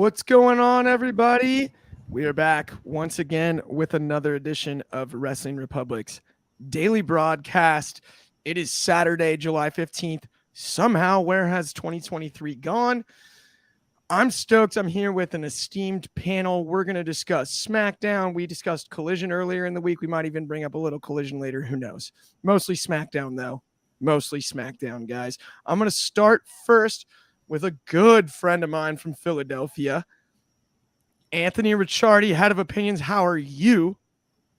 What's going on, everybody? We are back once again with another edition of Wrestling Republic's daily broadcast. It is Saturday, July 15th. Somehow, where has 2023 gone? I'm stoked. I'm here with an esteemed panel. We're going to discuss SmackDown. We discussed Collision earlier in the week. We might even bring up a little Collision later. Who knows? Mostly SmackDown, though. Mostly SmackDown, guys. I'm going to start first with a good friend of mine from Philadelphia, Anthony Ricciardi, head of opinions. How are you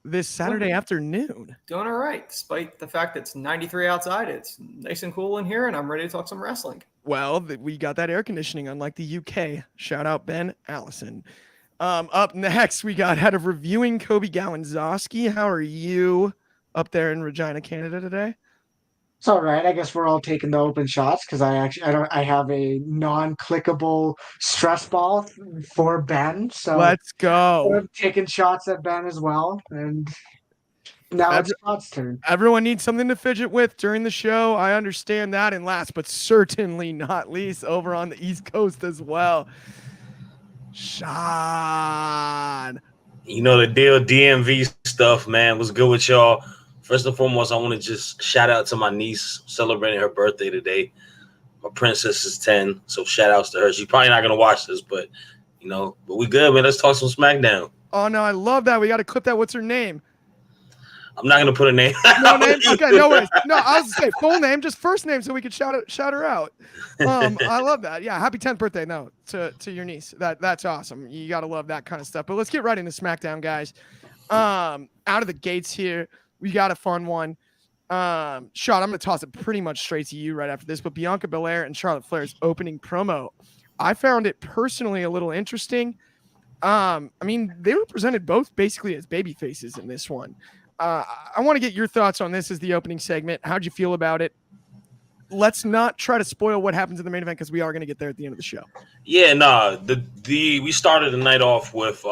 this Saturday afternoon? Doing all right, despite the fact that it's 93 outside. It's nice and cool in here, and I'm ready to talk some wrestling. Well, we got that air conditioning, unlike the UK. Shout out Ben Allison. Up next, we got head of reviewing Coby Galenzoski. How are you up there in Regina, Canada today? It's all right. I guess we're all taking the open shots because I have a non-clickable stress ball for Ben. So Let's go. I'm taking shots at Ben as well. And now it's Scott's turn. Everyone needs something to fidget with during the show. I understand that. And last but certainly not least, over on the East Coast as well, Sean. You know the deal, DMV stuff, man. What's good with y'all? First and foremost, I want to just shout out to my niece celebrating her birthday today. My princess is 10, so shout outs to her. She's probably not going to watch this, but we good, man. Let's talk some SmackDown. Oh, no, I love that. We got to clip that. What's her name? I'm not going to put a name. No name? Okay, no worries. No, I was going to say full name, just first name, so we could shout her out. I love that. Yeah, happy 10th birthday, to your niece. That's awesome. You got to love that kind of stuff. But let's get right into SmackDown, guys. Out of the gates here, we got a fun one. Sean, I'm going to toss it pretty much straight to you right after this, but Bianca Belair and Charlotte Flair's opening promo, I found it personally a little interesting. I mean, they were presented both basically as baby faces in this one. I want to get your thoughts on this as the opening segment. How'd you feel about it? Let's not try to spoil what happens in the main event because we are going to get there at the end of the show. Yeah, we started the night off with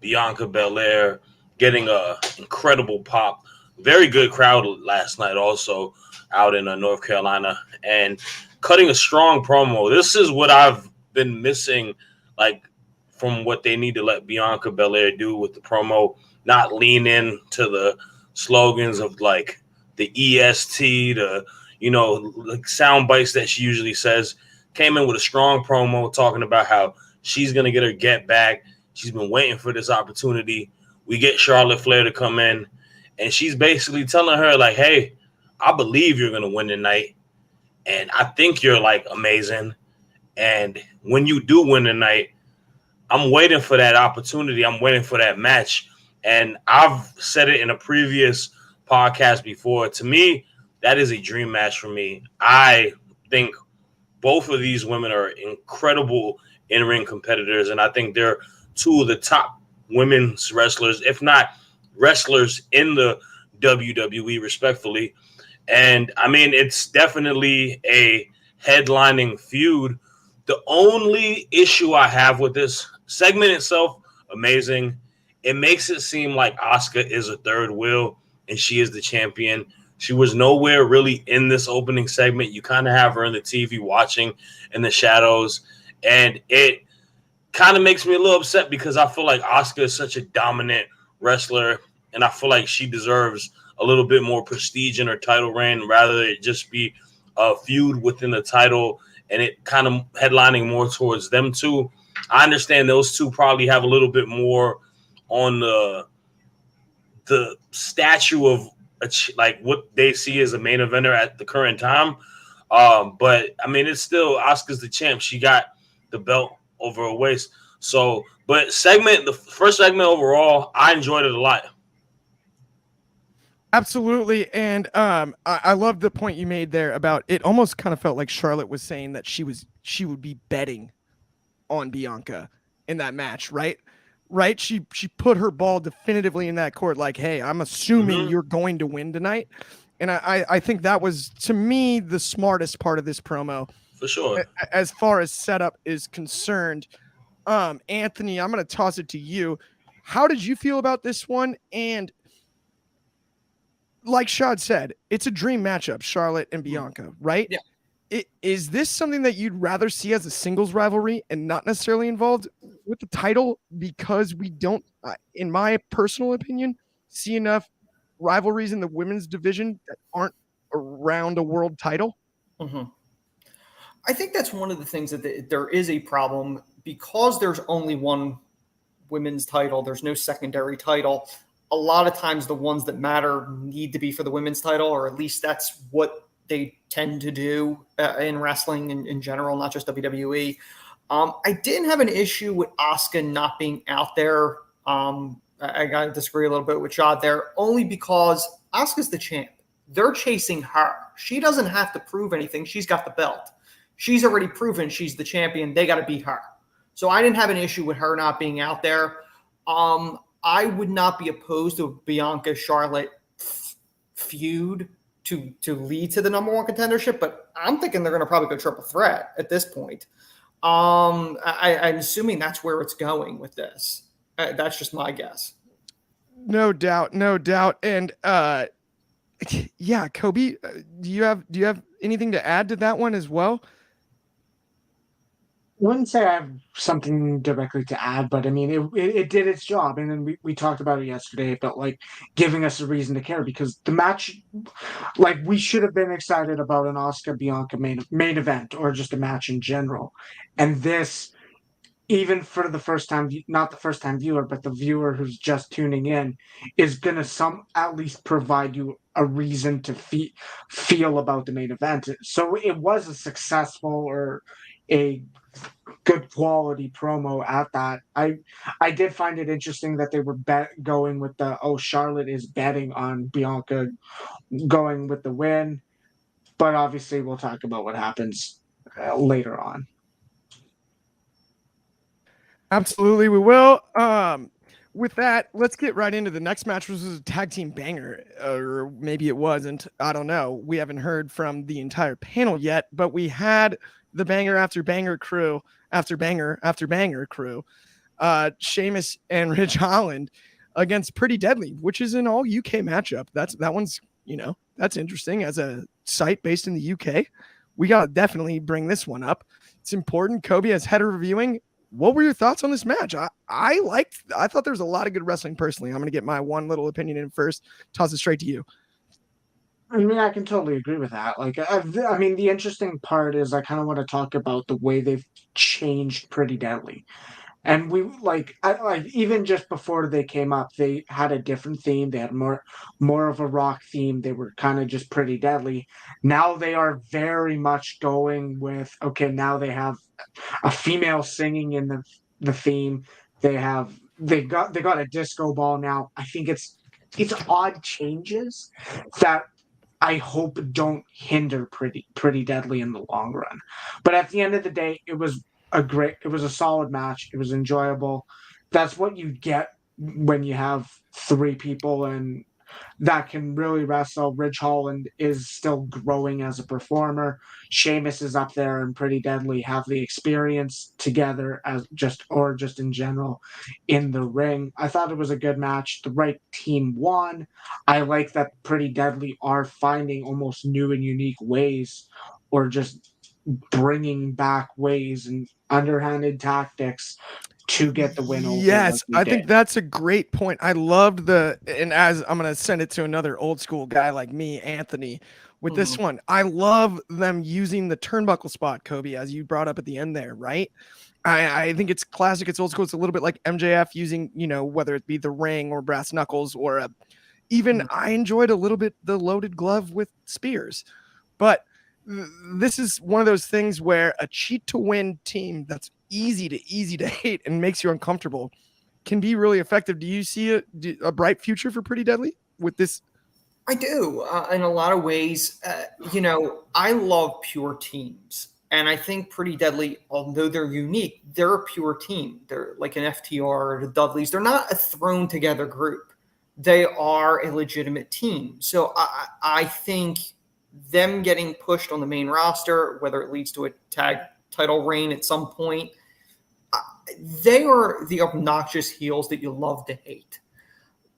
Bianca Belair getting a incredible pop. Very good crowd last night also out in North Carolina and cutting a strong promo. This is what I've been missing, like from what they need to let Bianca Belair do with the promo, not lean in to the slogans of like the EST, like sound bites that she usually says. Came in with a strong promo talking about how she's going to get her get back. She's been waiting for this opportunity. We get Charlotte Flair to come in, and she's basically telling her, like, hey, I believe you're going to win tonight, and I think you're, like, amazing. And when you do win tonight, I'm waiting for that opportunity. I'm waiting for that match. And I've said it in a previous podcast before. To me, that is a dream match for me. I think both of these women are incredible in-ring competitors, and I think they're two of the top women's wrestlers, if not wrestlers in the WWE, respectfully. And I mean, it's definitely a headlining feud. The only issue I have with this segment itself, amazing. It makes it seem like Asuka is a third wheel and she is the champion. She was nowhere really in this opening segment. You kind of have her in the TV watching in the shadows, and it kind of makes me a little upset because I feel like Asuka is such a dominant wrestler, and I feel like she deserves a little bit more prestige in her title reign rather than it just be a feud within the title and it kind of headlining more towards them two. I understand those two probably have a little bit more on the statue of like what they see as a main eventer at the current time. But I mean, it's still Asuka's the champ. She got the belt over her waist. So, but the first segment overall, I enjoyed it a lot. Absolutely. And I love the point you made there about it. Almost kind of felt like Charlotte was saying that she would be betting on Bianca in that match, right? Right? She put her ball definitively in that court, like, hey, I'm assuming you're going to win tonight. And I think that was, to me, the smartest part of this promo. For sure. As far as setup is concerned. Anthony, I'm going to toss it to you. How did you feel about this one? And like Shad said, it's a dream matchup, Charlotte and Bianca, right? Yeah. Is this something that you'd rather see as a singles rivalry and not necessarily involved with the title? Because we don't, in my personal opinion, see enough rivalries in the women's division that aren't around a world title. Mm-hmm. I think that's one of the things that there is a problem because there's only one women's title. There's no secondary title. A lot of times the ones that matter need to be for the women's title, or at least that's what they tend to do in wrestling in general, not just WWE. I didn't have an issue with Asuka not being out there. I got to disagree a little bit with Shad there, only because Asuka's the champ. They're chasing her. She doesn't have to prove anything. She's got the belt. She's already proven she's the champion. They got to beat her. So I didn't have an issue with her not being out there. I would not be opposed to a Bianca Charlotte feud to lead to the number one contendership, but I'm thinking they're going to probably go triple threat at this point. I'm assuming that's where it's going with this. That's just my guess. No doubt. And yeah, Coby, do you have anything to add to that one as well? Wouldn't say I have something directly to add, but I mean, it did its job. And then we talked about it yesterday. It felt like giving us a reason to care because the match, like we should have been excited about an Asuka Bianca main event or just a match in general. And this, even for the first time, not the first time viewer, but the viewer who's just tuning in, is going to at least provide you a reason to feel about the main event. So it was a successful or a good quality promo at that. I did find it interesting that they were going with the Charlotte is betting on Bianca going with the win, but obviously we'll talk about what happens later on. Absolutely, we will. With that, let's get right into the next match, which was a tag team banger, or maybe it wasn't. I don't know. We haven't heard from the entire panel yet, but we had the banger after banger crew after banger after banger crew, Sheamus and Ridge Holland against Pretty Deadly, which is an all UK matchup. That one's, that's interesting as a site based in the UK. We got to definitely bring this one up. It's important. Coby, as head of reviewing, what were your thoughts on this match? I thought there was a lot of good wrestling personally. I'm going to get my one little opinion in first, toss it straight to you. I mean, I can totally agree with that. Like, I mean, the interesting part is I kind of want to talk about the way they've changed Pretty Deadly. And we even just before they came up, they had a different theme. They had more of a rock theme. They were kind of just Pretty Deadly. Now they are very much going with, okay, now they have a female singing in the theme. They got a disco ball now. I think it's odd changes that I hope don't hinder Pretty Deadly in the long run. But at the end of the day, it was a solid match. It was enjoyable. That's what you get when you have three people and that can really wrestle. Ridge Holland is still growing as a performer. Sheamus is up there and Pretty Deadly have the experience together as just in general in the ring. I thought it was a good match. The right team won. I like that Pretty Deadly are finding almost new and unique ways or just bringing back ways and underhanded tactics to get the win over. Yes, I think that's a great point. I loved and as I'm going to send it to another old school guy like me, Anthony, with this one, I love them using the turnbuckle spot, Coby, as you brought up at the end there, right? I think it's classic. It's old school. It's a little bit like MJF using, whether it be the ring or brass knuckles or I enjoyed a little bit the loaded glove with spears, but this is one of those things where a cheat to win team that's easy to hate and makes you uncomfortable can be really effective. Do you see a bright future for Pretty Deadly with this? I do. In a lot of ways, I love pure teams. And I think Pretty Deadly, although they're unique, they're a pure team. They're like an FTR or the Dudleys. They're not a thrown together group. They are a legitimate team. So I think them getting pushed on the main roster, whether it leads to a tag title reign at some point, they are the obnoxious heels that you love to hate.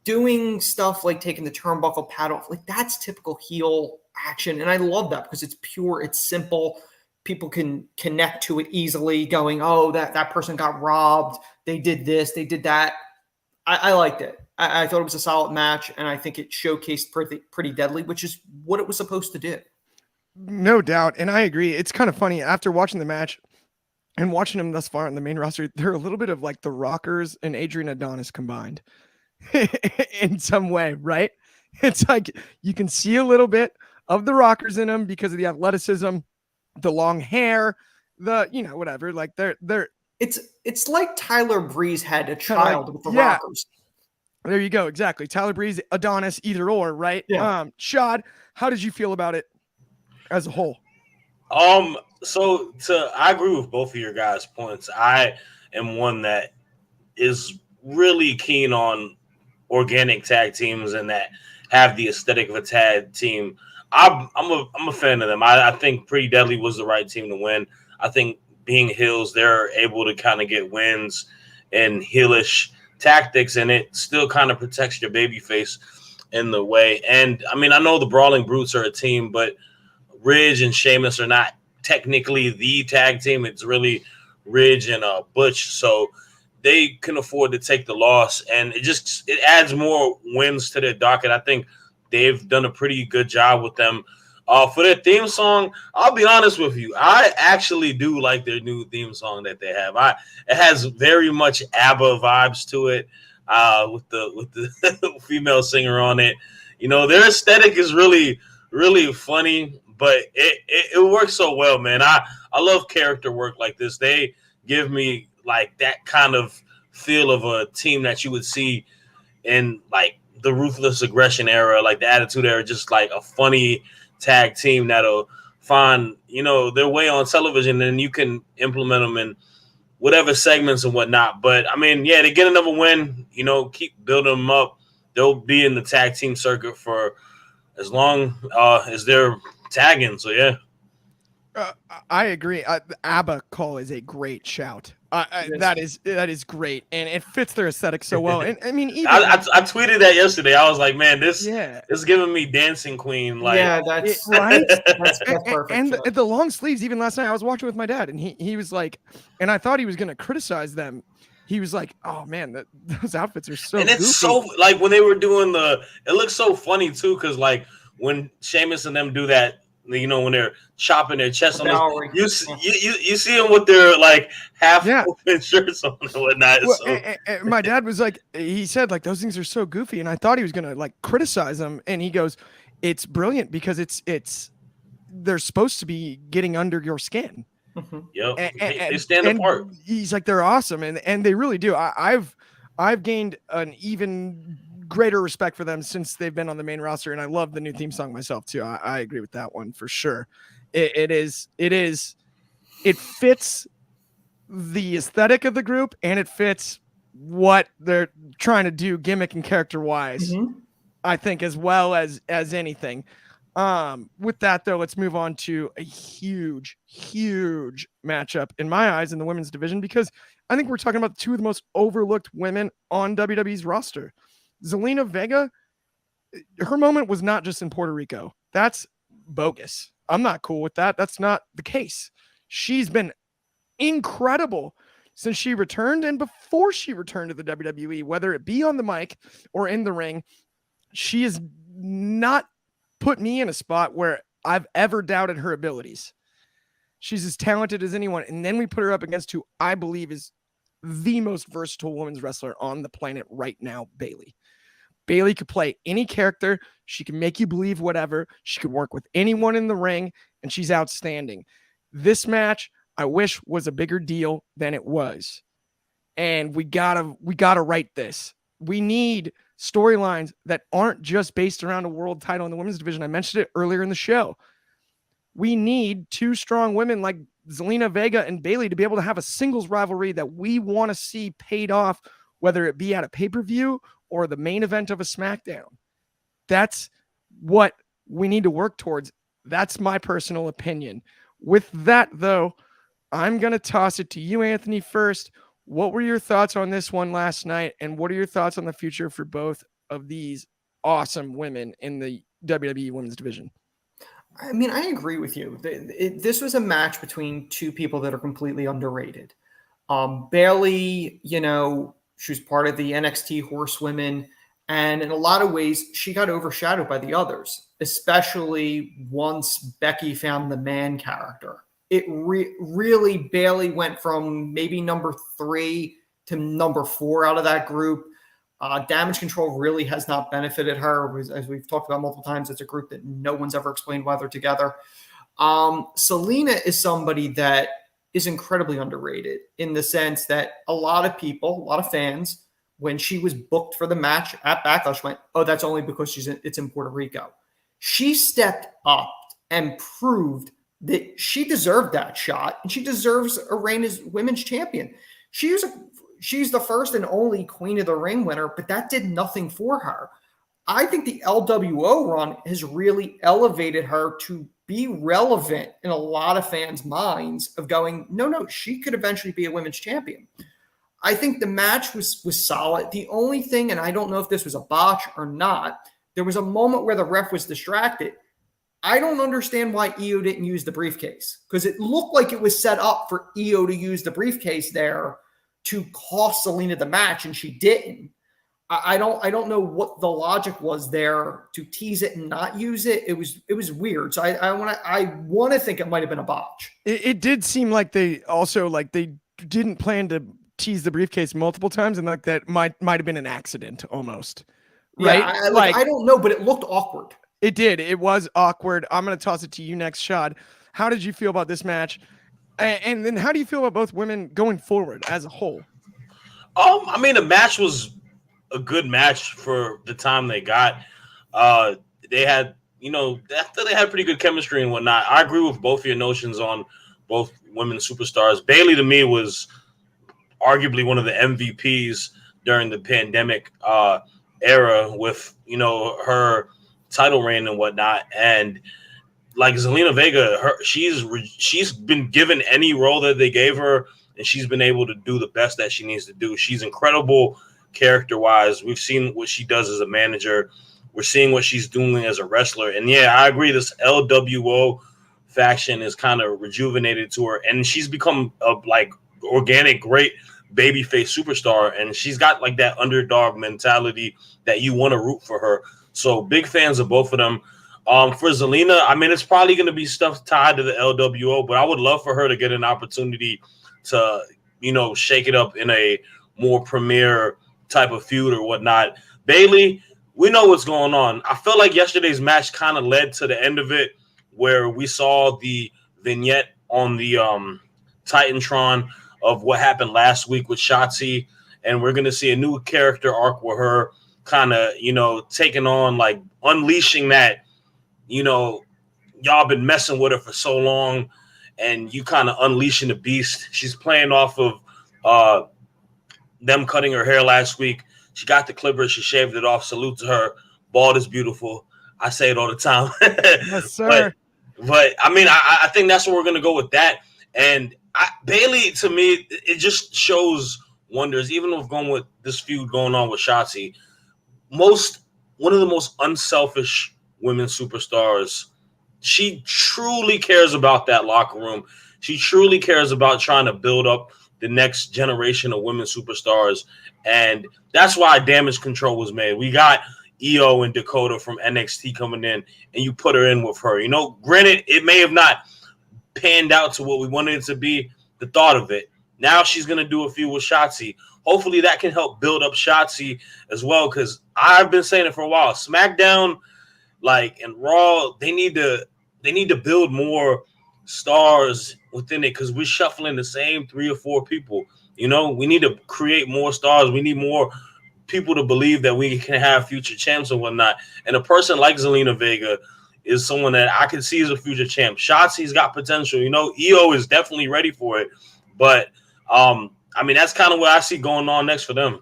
Doing stuff like taking the turnbuckle pad off, like that's typical heel action. And I love that because it's pure, it's simple. People can connect to it easily going, oh, that person got robbed. They did this, they did that. I liked it. I thought it was a solid match, and I think it showcased pretty deadly, which is what it was supposed to do. No doubt. And I agree. It's kind of funny after watching the match and watching them thus far on the main roster, they're a little bit of like the Rockers and Adrian Adonis combined in some way, right? It's like you can see a little bit of the Rockers in them because of the athleticism, the long hair, the, whatever. Like they're It's like Tyler Breeze had a child with the Rockers. There you go. Exactly. Tyler Breeze, Adonis, either or, right? Yeah. Shad, how did you feel about it as a whole? So I agree with both of your guys' points. I am one that is really keen on organic tag teams and that have the aesthetic of a tag team. I'm a fan of them. I think Pretty Deadly was the right team to win. I think being heels, they're able to kind of get wins and heelish tactics, and it still kind of protects your babyface in the way. And I mean, I know the Brawling Brutes are a team, but Ridge and Sheamus are not technically the tag team. It's really Ridge and Butch, so they can afford to take the loss, and it adds more wins to their docket. I think they've done a pretty good job with them. For their theme song, I'll be honest with you, I actually do like their new theme song that they have. It has very much ABBA vibes to it, with the female singer on it. Their aesthetic is really, really funny, but it works so well, man. I love character work like this. They give me like that kind of feel of a team that you would see in like the Ruthless Aggression era, like the Attitude era, just like a funny tag team that'll find, their way on television, and you can implement them in whatever segments and whatnot. But I mean, yeah, they get another win, keep building them up. They'll be in the tag team circuit for as long as they're tagging. So yeah. I agree. The ABBA call is a great shout. That is great, and it fits their aesthetic so well. And I mean, even I tweeted that yesterday. I was like, man, this is giving me Dancing Queen. Like, yeah, that's right. that's perfect. And the long sleeves. Even last night, I was watching with my dad, and he was like, and I thought he was going to criticize them. He was like, "Oh man, those outfits are so." And it's goofy. So like when they were doing it looks so funny too, because like when Sheamus and them do that. When they're chopping their chest on this, you see them with their like half open shirts on and whatnot. Well, and my dad was like, he said like those things are so goofy, and I thought he was gonna like criticize them, and he goes, "It's brilliant because they're supposed to be getting under your skin." Yep, they stand apart. He's like, they're awesome, and they really do. I've gained an even greater respect for them since they've been on the main roster, and I love the new theme song myself too. I agree with that one for sure. It fits the aesthetic of the group, and it fits what they're trying to do gimmick and character wise. I think as well as anything. With that though, let's move on to a huge matchup in my eyes in the women's division, because I think we're talking about two of the most overlooked women on WWE's roster. Zelina Vega, her moment was not just in Puerto Rico. That's bogus. I'm not cool with that. That's not the case. She's been incredible since she returned, and before she returned to the WWE, whether it be on the mic or in the ring. She has not put me in a spot where I've ever doubted her abilities. She's as talented as anyone. And then we put her up against who I believe is the most versatile women's wrestler on the planet right now, Bayley. Bayley could play any character. She can make you believe whatever. She could work with anyone in the ring, and she's outstanding. This match, I wish, was a bigger deal than it was. And we gotta write this. We need storylines that aren't just based around a world title in the women's division. I mentioned it earlier in the show. We need two strong women like Zelina Vega and Bayley to be able to have a singles rivalry that we want to see paid off, whether it be at a pay-per-view or the main event of a SmackDown. That's what we need to work towards. That's my personal opinion. With that, though, I'm going to toss it to you, Anthony, first. What were your thoughts on this one last night, and what are your thoughts on the future for both of these awesome women in the WWE Women's Division? I mean, I agree with you. This was a match between two people that are completely underrated. Bailey, you know, she was part of the NXT Horsewomen, and in a lot of ways, she got overshadowed by the others, especially once Becky found the man character. It really, Bailey went from maybe number 3 to number 4 out of that group. Damage Control really has not benefited her. As we've talked about multiple times, it's a group that no one's ever explained why they're together. Selena is somebody that is incredibly underrated in the sense that a lot of people, a lot of fans, when she was booked for the match at Backlash, went, oh, that's only because it's in Puerto Rico. She stepped up and proved that she deserved that shot, and she deserves a reign as women's champion. She's the first and only Queen of the Ring winner, but that did nothing for her. I think the LWO run has really elevated her to be relevant in a lot of fans' minds of going, no, she could eventually be a women's champion. I think the match was solid. The only thing, and I don't know if this was a botch or not, there was a moment where the ref was distracted. I don't understand why Io didn't use the briefcase, because it looked like it was set up for Io to use the briefcase there to cost Selena the match, and she didn't. I don't know what the logic was there to tease it and not use it. It was weird. So I want to think it might have been a botch. It did seem like they didn't plan to tease the briefcase multiple times, and like that might have been an accident almost. Right? Yeah, I don't know, but it looked awkward. It did. It was awkward. I'm going to toss it to you next, Shad. How did you feel about this match? And then how do you feel about both women going forward as a whole? I mean, the match was a good match for the time they got. They had, they had pretty good chemistry and whatnot. I agree with both of your notions on both women superstars. Bailey, to me, was arguably one of the MVPs during the pandemic era with, her title reign and whatnot. And like Zelina Vega, she's been given any role that they gave her, and she's been able to do the best that she needs to do. She's incredible character-wise. We've seen what she does as a manager. We're seeing what she's doing as a wrestler. And yeah, I agree, this LWO faction is kind of rejuvenated to her, and she's become a organic, great babyface superstar, and she's got like that underdog mentality that you want to root for her. So big fans of both of them. For Zelina, I mean, it's probably going to be stuff tied to the LWO, but I would love for her to get an opportunity to, shake it up in a more premier type of feud or whatnot. Bailey, we know what's going on. I feel like yesterday's match kind of led to the end of it, where we saw the vignette on the Titantron of what happened last week with Shotzi, and we're going to see a new character arc with her kind of, taking on, like, unleashing that, y'all been messing with her for so long, and you kind of unleashing the beast. She's playing off of them cutting her hair last week. She got the clippers. She shaved it off. Salute to her. Bald is beautiful. I say it all the time. Yes, sir. But I mean, I think that's where we're going to go with that. And Bailey, to me, it just shows wonders, even with going with this feud going on with Shotzi. One of the most unselfish women superstars. She truly cares about that locker room. She truly cares about trying to build up the next generation of women superstars. And that's why Damage Control was made. We got Io and Dakota from NXT coming in, and you put her in with her. Granted, it may have not panned out to what we wanted it to be, the thought of it. Now she's going to do a few with Shotzi. Hopefully that can help build up Shotzi as well, because I've been saying it for a while. SmackDown, and Raw, they need to build more stars within it, because we're shuffling the same 3 or 4 people. We need to create more stars. We need more people to believe that we can have future champs and whatnot. And a person like Zelina Vega is someone that I can see as a future champ. Shotzi's got potential. Io is definitely ready for it. But, I mean, that's kind of what I see going on next for them.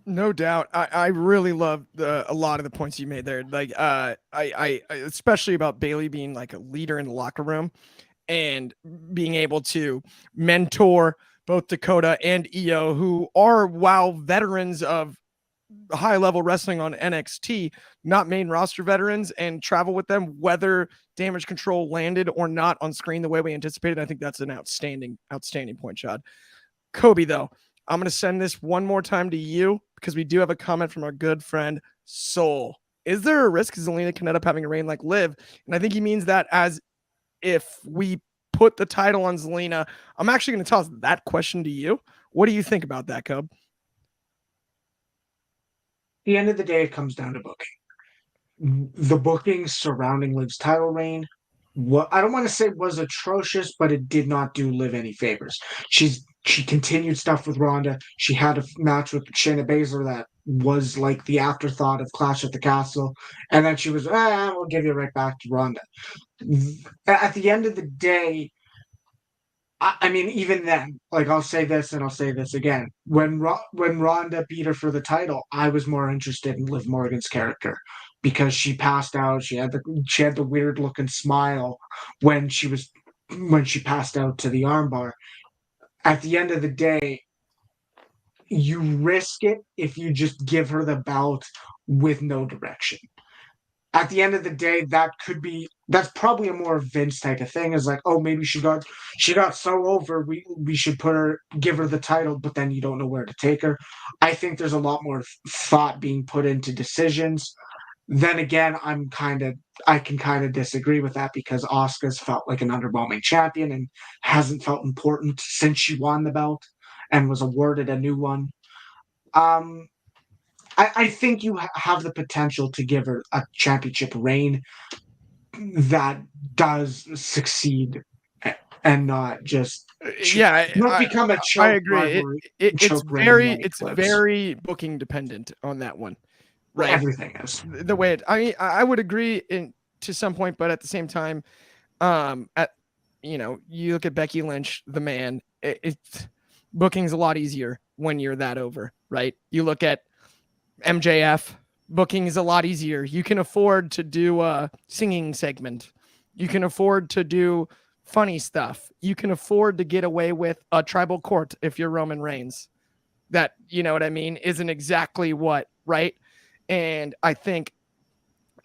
No doubt. I really love a lot of the points you made there. Like, I especially about Bailey being like a leader in the locker room and being able to mentor both Dakota and Io, who are, while veterans of high level wrestling on NXT, not main roster veterans, and travel with them, whether Damage Control landed or not on screen the way we anticipated. I think that's an outstanding point, Shad. Coby, though, I'm going to send this one more time to you because we do have a comment from our good friend Soul. Is there a risk Zelina can end up having a reign like Liv? And I think he means that as if we put the title on Zelina. I'm actually going to toss that question to you. What do you think about that, Cobb? At the end of the day, it comes down to booking. The booking surrounding Liv's title reign, I don't want to say was atrocious, but it did not do Liv any favors. She continued stuff with Ronda. She had a match with Shayna Baszler that was like the afterthought of Clash at the Castle, and then she was, we'll give you right back to Ronda. At the end of the day, I mean, even then, like I'll say this and I'll say this again. When Ronda beat her for the title, I was more interested in Liv Morgan's character because she passed out. She had the weird looking smile when she passed out to the armbar. At the end of the day, you risk it if you just give her the belt with no direction. At the end of the day, that's probably a more Vince type of thing. Is like, oh, maybe she got so over, we should give her the title, but then you don't know where to take her. I think there's a lot more thought being put into decisions. Then again, I can kind of disagree with that because Asuka's felt like an underwhelming champion and hasn't felt important since she won the belt and was awarded a new one. I think you have the potential to give her a championship reign that does succeed and not just become a choke. I agree. It's very booking dependent on that one, right? Well, everything is the way I would agree to some point, but at the same time, you look at Becky Lynch, the man. Booking's a lot easier when you're that over, right? You look at MJF, booking is a lot easier. You can afford to do a singing segment. You can afford to do funny stuff. You can afford to get away with a tribal court if you're Roman Reigns. That, you know what I mean, isn't exactly what, right? And I think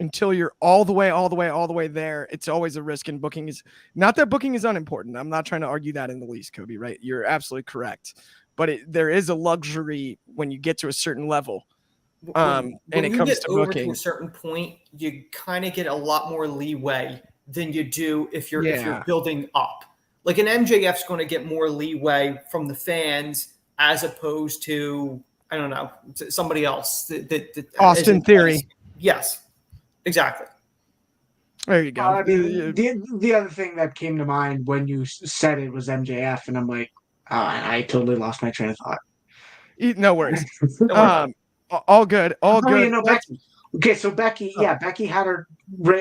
until you're all the way there, it's always a risk in booking. Is not that booking is unimportant. I'm not trying to argue that in the least, Coby, right? You're absolutely correct. But there is a luxury when you get to a certain level. When and it you comes get to over booking to a certain point, you kind of get a lot more leeway than you do if you're building up. Like an MJF's going to get more leeway from the fans as opposed to, I don't know, somebody else. Austin Theory. Yes, exactly. There you go. The other thing that came to mind when you said it was MJF, and I'm like, I totally lost my train of thought. No worries. All good. Becky. Okay, so Becky, Becky had her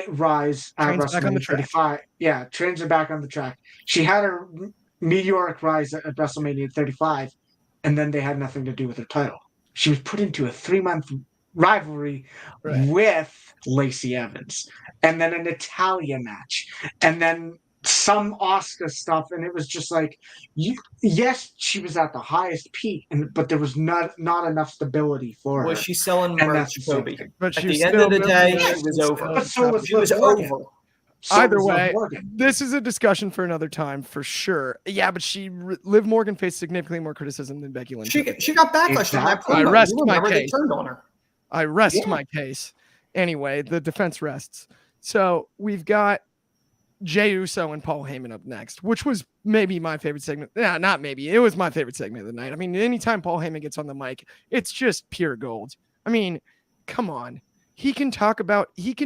rise at WrestleMania 35. Yeah, trains her back on the track. She had her meteoric rise at WrestleMania 35, and then they had nothing to do with her title. She was put into a 3-month rivalry with Lacey Evans, and then an Italian match, and then some Asuka stuff, and it was just like, yes, she was at the highest peak, but there was not enough stability for her. Was she selling merch, Coby? But at the end of the day, she was over. She was over. Either way, this is a discussion for another time for sure. Yeah, but Liv Morgan faced significantly more criticism than Becky Lynch. She got backlash on that promo. I rest my case. They turned on her. I rest my case. Anyway, the defense rests. So we've got Jey Uso and Paul Heyman up next, which was maybe my favorite segment. Yeah, not maybe. It was my favorite segment of the night. I mean, anytime Paul Heyman gets on the mic, it's just pure gold. I mean, come on. He can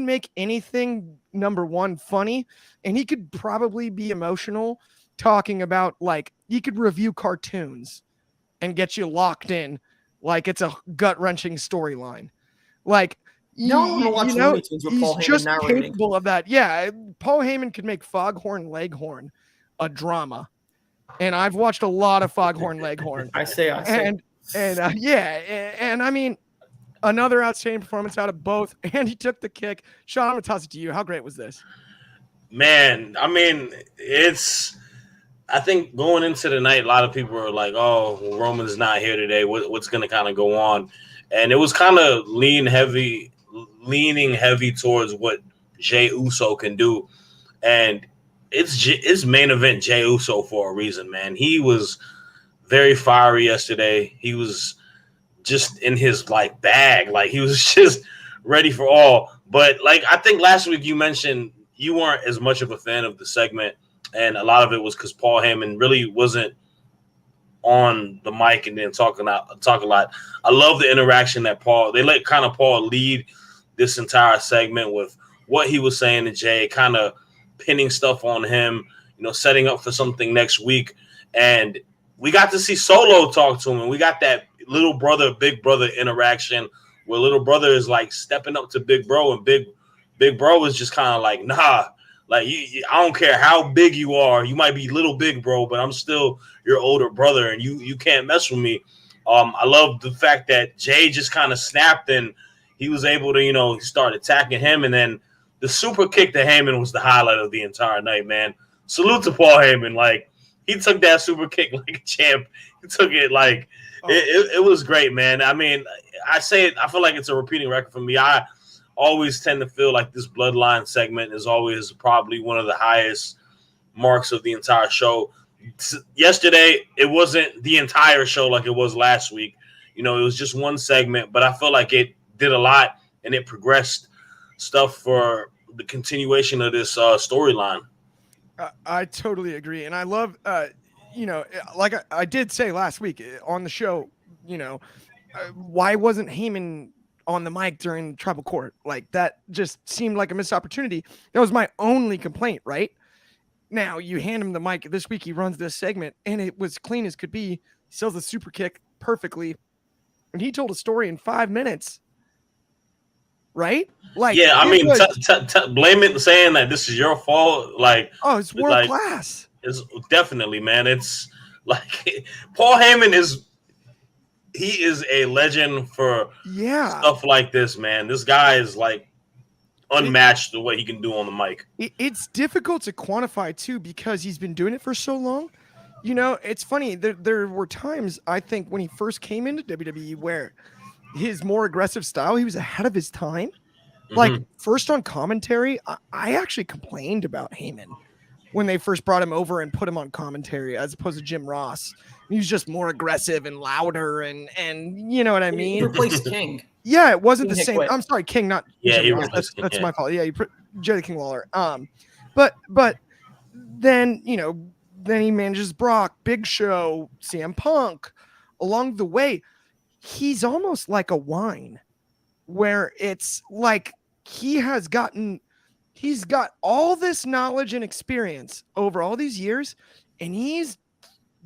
make anything, number one, funny, and he could probably be emotional talking about, like, he could review cartoons and get you locked in like it's a gut-wrenching storyline. Like, he's just capable of that. Yeah, Paul Heyman could make Foghorn Leghorn a drama, and I've watched a lot of Foghorn Leghorn. I say. And I mean, another outstanding performance out of both, and he took the kick. Sean, I'm gonna toss it to you. How great was this? Man, I mean, I think going into the night, a lot of people are like, "Oh, well, Roman's not here today. What's going to kind of go on?" and it was kind of leaning heavy towards what Jey Uso can do, and it's main event Jey Uso for a reason, man. He was very fiery yesterday. He was just in his like bag, like he was just ready for all. But like I think last week you mentioned you weren't as much of a fan of the segment, and a lot of it was because Paul Heyman really wasn't on the mic and then talk a lot. I love the interaction that they let kind of Paul lead this entire segment with what he was saying to Jey, kind of pinning stuff on him, setting up for something next week. And we got to see Solo talk to him, and we got that little brother, big brother interaction where little brother is like stepping up to big bro, and big bro is just kind of like, nah, like I don't care how big you are. You might be little big bro, but I'm still your older brother, and you can't mess with me. I love the fact that Jey just kind of snapped, and he was able to, start attacking him. And then the super kick to Heyman was the highlight of the entire night, man. Salute to Paul Heyman. Like, he took that super kick like a champ. He took it like it was great, man. I mean, I feel like it's a repeating record for me. I always tend to feel like this Bloodline segment is always probably one of the highest marks of the entire show. Yesterday, it wasn't the entire show like it was last week. It was just one segment, but I feel like it did a lot and it progressed stuff for the continuation of this storyline. I totally agree. And I love, like I did say last week on the show, why wasn't Heyman on the mic during Tribal Court? Like, that just seemed like a missed opportunity. That was my only complaint, right? Now, you hand him the mic. This week he runs this segment, and it was clean as could be. He sells the super kick perfectly, and he told a story in 5 minutes. Right? Like, yeah, I mean, blame it saying that this is your fault. Like, it's world class. It's definitely, man. It's like Paul Heyman is a legend for stuff like this, man. This guy is like unmatched the way he can do on the mic. It's difficult to quantify too, because he's been doing it for so long. It's funny. There were times, I think, when he first came into WWE where his more aggressive style, he was ahead of his time. Like, first on commentary, I actually complained about Heyman when they first brought him over and put him on commentary as opposed to Jim Ross. He was just more aggressive and louder, and you know what I mean? He replaced King. Yeah, it wasn't King the same. I'm sorry, King, not Jim Ross. That's my fault. Yeah, Jerry King Lawler. But then, then he manages Brock, Big Show, CM Punk. Along the way, he's almost like a wine, where it's like he's got all this knowledge and experience over all these years, and he's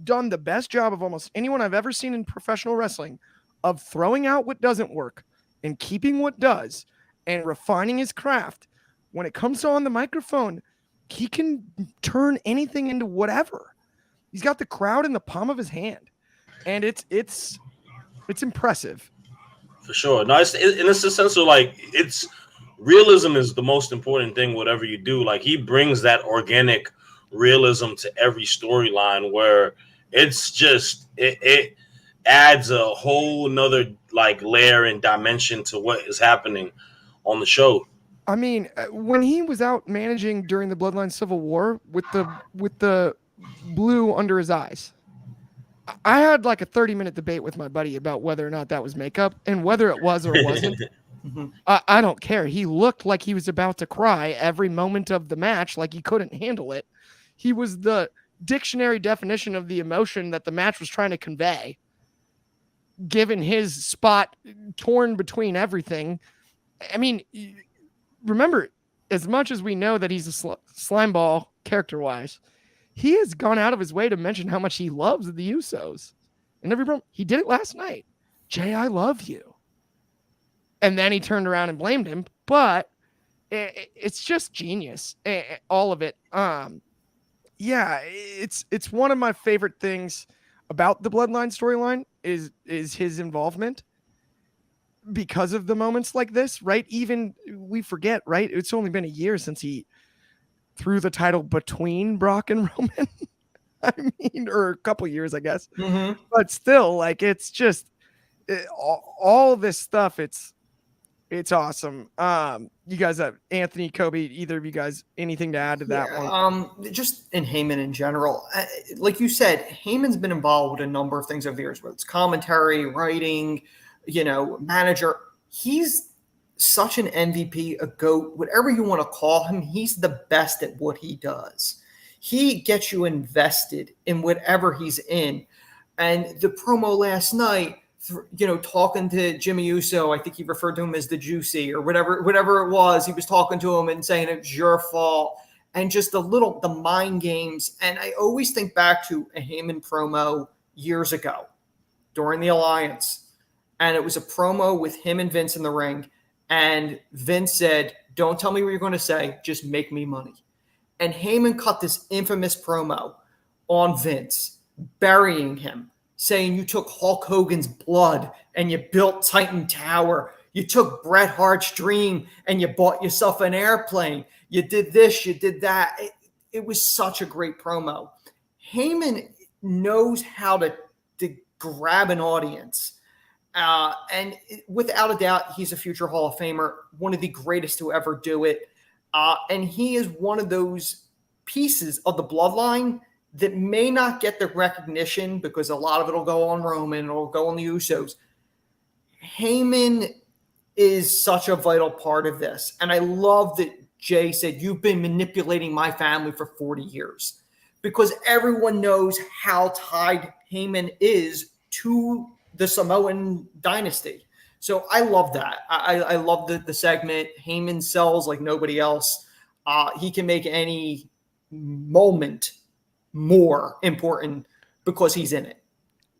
done the best job of almost anyone I've ever seen in professional wrestling of throwing out what doesn't work and keeping what does and refining his craft. When it comes to on the microphone, he can turn anything into whatever. He's got the crowd in the palm of his hand, and it's impressive. For sure. No, it's a sense of like, it's realism is the most important thing, whatever you do. Like, he brings that organic realism to every storyline, where it's just, it adds a whole nother like layer and dimension to what is happening on the show. I mean, when he was out managing during the Bloodline Civil War with the blue under his eyes, I had like a 30-minute debate with my buddy about whether or not that was makeup, and whether it was or wasn't. I don't care. He looked like he was about to cry every moment of the match, like he couldn't handle it. He was the dictionary definition of the emotion that the match was trying to convey, given his spot torn between everything. I mean, remember, as much as we know that he's a slime ball character-wise, he has gone out of his way to mention how much he loves the Usos. And he did it last night. Jey, I love you. And then he turned around and blamed him. But it's just genius, all of it. Yeah, it's one of my favorite things about the Bloodline storyline is his involvement, because of the moments like this, right? Even we forget, right? It's only been a year since he threw the title between Brock and Roman. I mean, or a couple years, I guess. But still, like, it's all this stuff. It's awesome. You guys have Anthony, Coby, either of you guys, anything to add to that one? Just in Heyman in general, like you said, Heyman's been involved with a number of things over the years, whether it's commentary, writing, manager. He's such an MVP, a GOAT, whatever you want to call him. He's the best at what he does. He gets you invested in whatever he's in. And the promo last night, talking to Jimmy Uso, I think he referred to him as the Juicy or whatever it was. He was talking to him and saying it's your fault, and just the mind games. And I always think back to a Heyman promo years ago during the Alliance, and it was a promo with him and Vince in the ring, and Vince said, "Don't tell me what you're going to say, just make me money." And Heyman cut this infamous promo on Vince, burying him, saying you took Hulk Hogan's blood and you built Titan Tower. You took Bret Hart's dream and you bought yourself an airplane. You did this, you did that. It was such a great promo. Heyman knows how to grab an audience. And without a doubt, he's a future Hall of Famer, one of the greatest to ever do it. And he is one of those pieces of the bloodline that may not get the recognition because a lot of it will go on Roman, it'll go on the Usos. Heyman is such a vital part of this. And I love that Jay said, you've been manipulating my family for 40 years, because everyone knows how tied Heyman is to the Samoan dynasty. So I love that. I love the segment. Heyman sells like nobody else. He can make any moment more important because he's in it.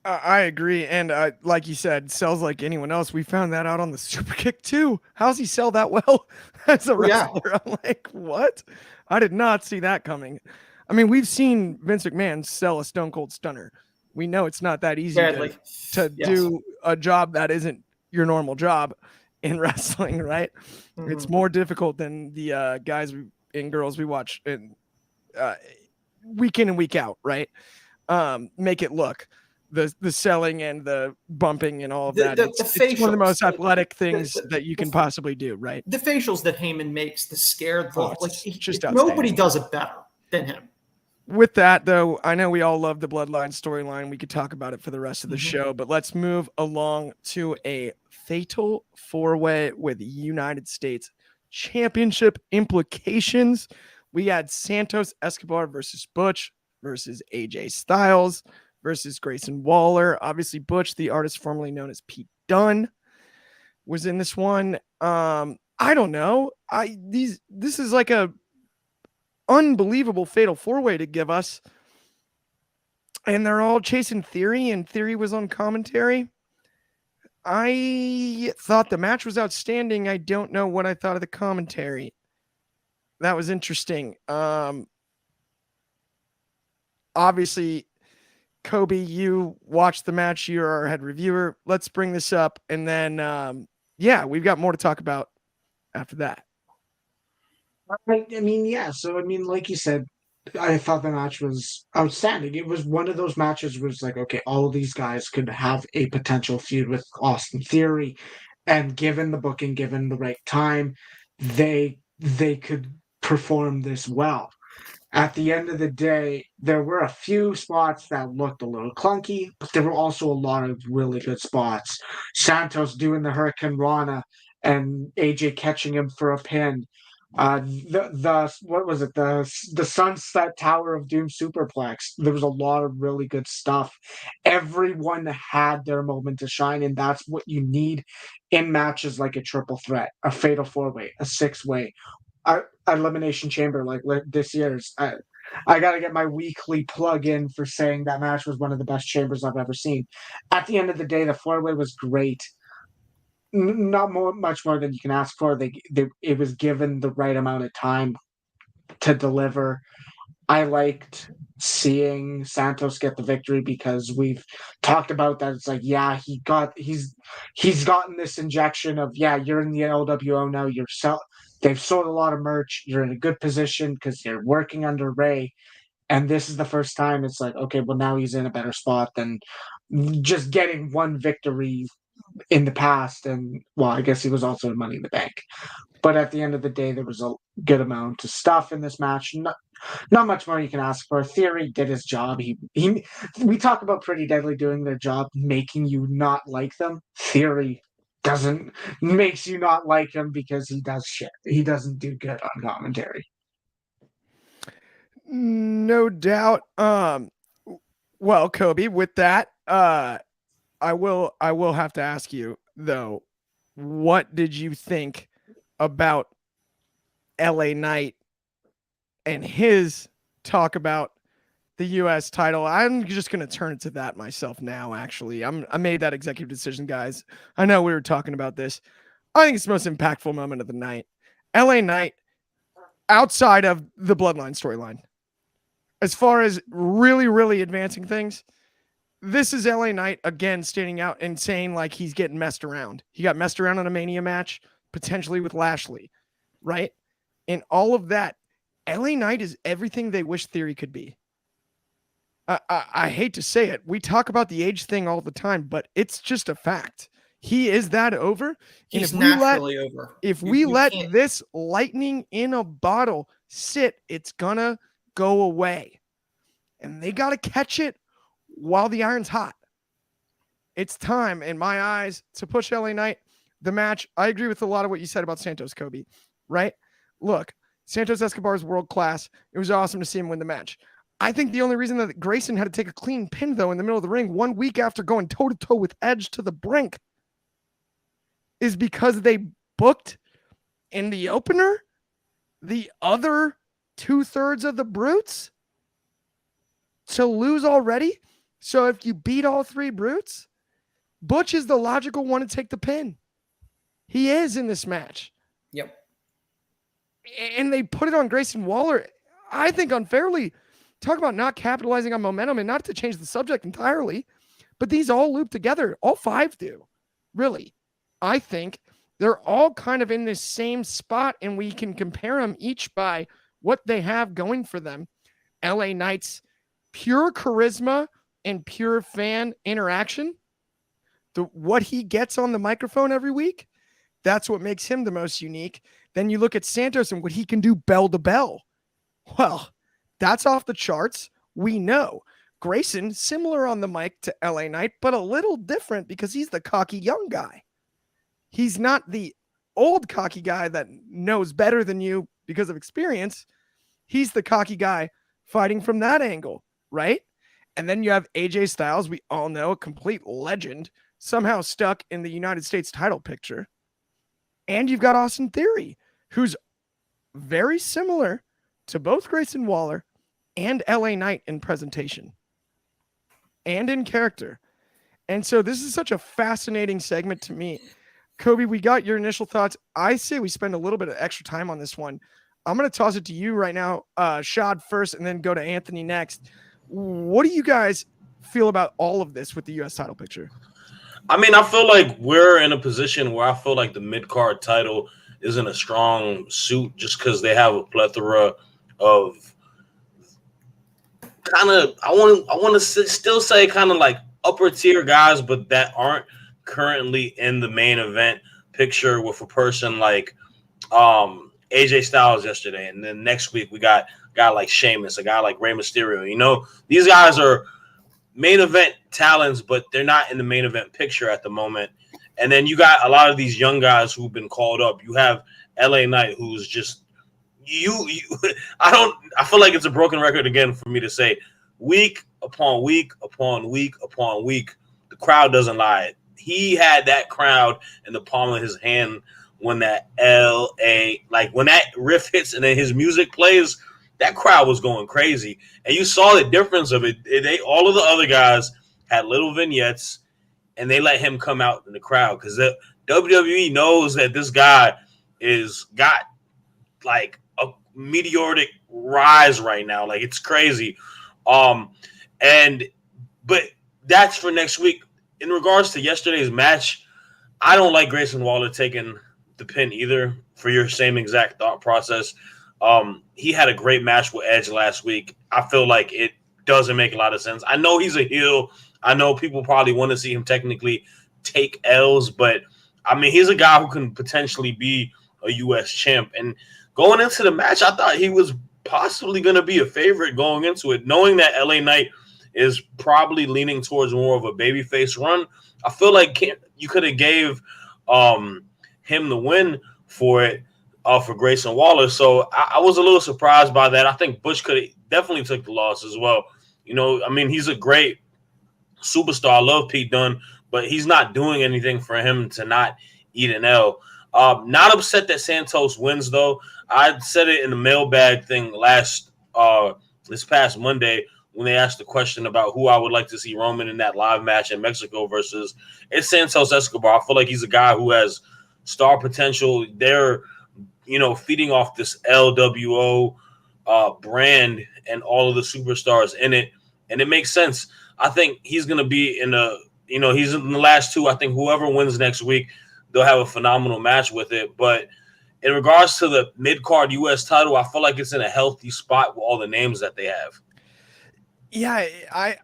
I agree. And like you said, sells like anyone else. We found that out on the Super Kick too. How's he sell that well as a wrestler? Yeah. I'm like, what? I did not see that coming. I mean, we've seen Vince McMahon sell a Stone Cold Stunner. We know it's not that easy to do a job that isn't your normal job in wrestling, right? Mm-hmm. It's more difficult than the guys and girls we watch in week in and week out, right? Make it look the selling and the bumping and all of that. It's one of the most athletic things that you can possibly do, right? The facials that Heyman makes, the scared look, just nobody does it better than him. With that, though, I know we all love the Bloodline storyline. We could talk about it for the rest of the show, but let's move along to a fatal four-way with United States Championship implications. We had Santos Escobar versus Butch versus AJ Styles versus Grayson Waller. Obviously, Butch, the artist formerly known as Pete Dunne, was in this one. I don't know. This is like a unbelievable fatal four-way to give us, and they're all chasing Theory, and Theory was on commentary. I thought the match was outstanding. I don't know what I thought of the commentary. That was interesting. Obviously, Coby, you watched the match. You're our head reviewer. Let's bring this up, and then we've got more to talk about after that. I mean, yeah. So, I mean, like you said, I thought the match was outstanding. It was one of those matches where it's like, okay, all of these guys could have a potential feud with Austin Theory, and given the booking, given the right time, they could perform this well. At the end of the day, there were a few spots that looked a little clunky, but there were also a lot of really good spots. Santos doing the Hurricane Rana and AJ catching him for a pin. What was it? The Sunset Tower of Doom superplex. There was a lot of really good stuff. Everyone had their moment to shine, and that's what you need in matches like a triple threat, a fatal four-way, a six-way, elimination chamber like this year's. I got to get my weekly plug in for saying that match was one of the best chambers I've ever seen. At the end of the day, the four-way was great. Not much more than you can ask for. It was given the right amount of time to deliver. I liked seeing Santos get the victory because we've talked about that. It's like, yeah, he's gotten this injection of, yeah, you're in the LWO now. They've sold a lot of merch. You're in a good position because you're working under Ray. And this is the first time it's like, okay, well, now he's in a better spot than just getting one victory in the past, and well, I guess he was also in Money in the Bank. But at the end of the day, there was a good amount of stuff in this match. Not much more you can ask for. Theory did his job. We talk about Pretty Deadly doing their job, making you not like them. Theory doesn't makes you not like him because he does shit. He doesn't do good on commentary. No doubt. Well, Coby, with that, I will have to ask you though, what did you think about LA Knight and his talk about the US title? I'm just going to turn it to that myself now, actually. I made that executive decision, guys. I know we were talking about this. I think it's the most impactful moment of the night. LA Knight, outside of the Bloodline storyline, as far as really, really advancing things, this is LA Knight again standing out and saying like he's getting messed around. He got messed around in a Mania match, potentially with Lashley, right? And all of that, LA Knight is everything they wish Theory could be. I hate to say it. We talk about the age thing all the time, but it's just a fact. He is that over. He's naturally over. If we let this lightning in a bottle sit, it's gonna go away. And they got to catch it while the iron's hot. It's time, in my eyes, to push LA Knight. The match, I agree with a lot of what you said about Santos, Coby, right? Look, Santos Escobar is world class. It was awesome to see him win the match. I think the only reason that Grayson had to take a clean pin, though, in the middle of the ring 1 week after going toe-to-toe with Edge to the brink is because they booked in the opener the other 2/3 of the Brutes to lose already. So if you beat all 3 Brutes, Butch is the logical one to take the pin. He is in this match. Yep. And they put it on Grayson Waller, I think unfairly. Talk about not capitalizing on momentum, and not to change the subject entirely, but these all loop together. All 5 do, really. I think they're all kind of in this same spot, and we can compare them each by what they have going for them. LA Knight's pure charisma and pure fan interaction, what he gets on the microphone every week, that's what makes him the most unique. Then you look at Santos and what he can do bell to bell. Well, that's off the charts. We know. Grayson, similar on the mic to LA Knight, but a little different because he's the cocky young guy. He's not the old cocky guy that knows better than you because of experience. He's the cocky guy fighting from that angle, right? And then you have AJ Styles, we all know, a complete legend, somehow stuck in the United States title picture. And you've got Austin Theory, who's very similar to both Grayson Waller and LA Knight in presentation and in character. And so this is such a fascinating segment to me. Coby, we got your initial thoughts. I say we spend a little bit of extra time on this one. I'm going to toss it to you right now, Shad first, and then go to Anthony next. What do you guys feel about all of this with the U.S. title picture? I mean, I feel like we're in a position where I feel like the mid-card title is in a strong suit just because they have a plethora of kind of, I want to still say kind of like upper tier guys, but that aren't currently in the main event picture, with a person like AJ Styles yesterday. And then next week we got a guy like Sheamus, a guy like Rey Mysterio. You know, these guys are main event talents, but they're not in the main event picture at the moment. And then you got a lot of these young guys who've been called up. You have LA Knight, who's just I feel like it's a broken record again for me to say week upon week upon week upon week, the crowd doesn't lie. He had that crowd in the palm of his hand when that when that riff hits and then his music plays, that crowd was going crazy. And you saw the difference of it. All of the other guys had little vignettes, and they let him come out in the crowd because the WWE knows that this guy is got like a meteoric rise right now. Like, it's crazy. But that's for next week. In regards to yesterday's match, I don't like Grayson Waller taking the pin either, for your same exact thought process. He had a great match with Edge last week. I feel like it doesn't make a lot of sense. I know he's a heel. I know people probably want to see him technically take L's, but I mean, he's a guy who can potentially be a U.S. champ. And going into the match, I thought he was possibly going to be a favorite going into it, knowing that LA Knight is probably leaning towards more of a babyface run. I feel like you could have gave him the win for it for Grayson Waller. So I was a little surprised by that. I think Bush could have definitely took the loss as well. You know, I mean, he's a great superstar. I love Pete Dunne, but he's not doing anything for him to not eat an L. Not upset that Santos wins, though. I said it in the mailbag thing this past Monday when they asked the question about who I would like to see Roman in that live match in Mexico versus. It's Santos Escobar. I feel like he's a guy who has star potential. They're, you know, feeding off this LWO brand and all of the superstars in it, and it makes sense. I think he's going to be he's in the last two. I think whoever wins next week, they'll have a phenomenal match with it. But in regards to the mid-card U.S. title, I feel like it's in a healthy spot with all the names that they have. Yeah,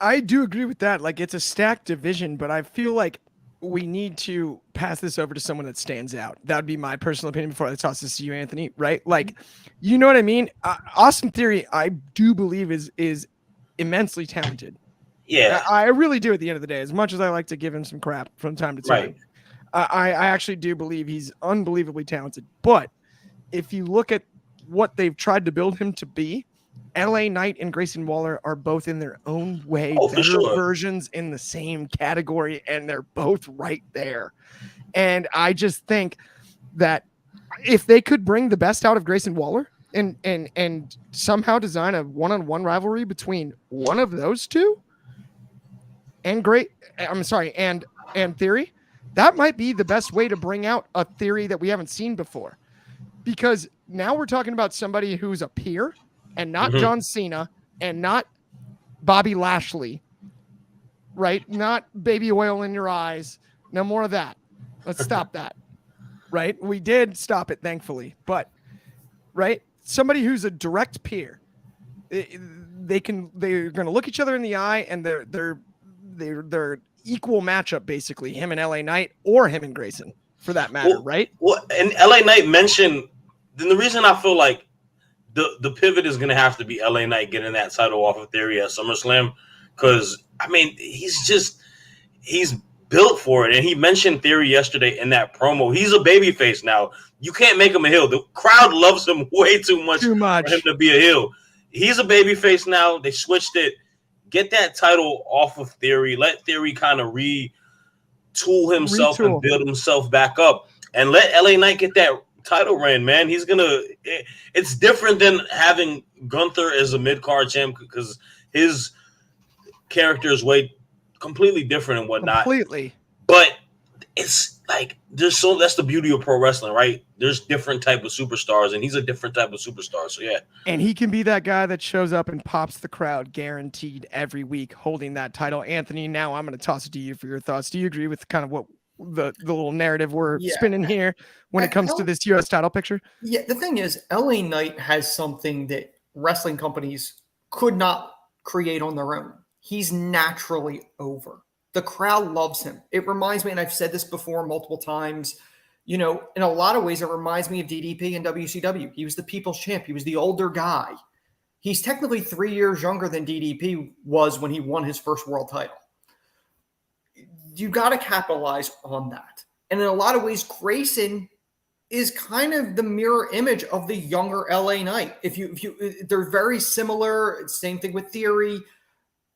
I do agree with that. Like, it's a stacked division, but I feel like we need to pass this over to someone that stands out. That would be my personal opinion before I toss this to you, Anthony, right? Like, you know what I mean? Austin Theory, I do believe is immensely talented. Yeah. I really do at the end of the day, as much as I like to give him some crap from time to time. Right. I actually do believe he's unbelievably talented. But if you look at what they've tried to build him to be, LA Knight and Grayson Waller are both in their own way better versions in the same category, and they're both right there. And I just think that if they could bring the best out of Grayson Waller and somehow design a one-on-one rivalry between one of those two and Theory, that might be the best way to bring out a Theory that we haven't seen before. Because now we're talking about somebody who's a peer and not John Cena and not Bobby Lashley, right? Not baby oil in your eyes. No more of that. Let's stop that, right? We did stop it, thankfully, but right? Somebody who's a direct peer. They're going to look each other in the eye, and they're equal matchup, basically, him and LA Knight or him and Grayson for that matter, right? Well, and LA Knight mentioned, then the reason I feel like the pivot is going to have to be LA Knight getting that title off of Theory at SummerSlam, because, I mean, he's built for it. And he mentioned Theory yesterday in that promo. He's a babyface now. You can't make him a heel. The crowd loves him way too much for him to be a heel. He's a babyface now. They switched it. Get that title off of Theory. Let Theory kind of retool himself and build himself back up. And let LA Knight get that title reign, man. It's different than having Gunther as a mid-card champ, because his character is completely different and whatnot. Completely. But it's like that's the beauty of pro wrestling, right? There's different type of superstars, and he's a different type of superstar. So yeah. And he can be that guy that shows up and pops the crowd guaranteed every week holding that title. Anthony, now I'm going to toss it to you for your thoughts. Do you agree with kind of what the little narrative we're spinning here when it comes to this US title picture? Yeah, the thing is, LA Knight has something that wrestling companies could not create on their own. He's naturally over. The crowd loves him. It reminds me, and I've said this before multiple times, in a lot of ways, it reminds me of DDP and WCW. He was the people's champ. He was the older guy. He's technically 3 years younger than DDP was when he won his first world title. You got to capitalize on that. And in a lot of ways, Grayson is kind of the mirror image of the younger LA Knight. They're very similar. Same thing with Theory.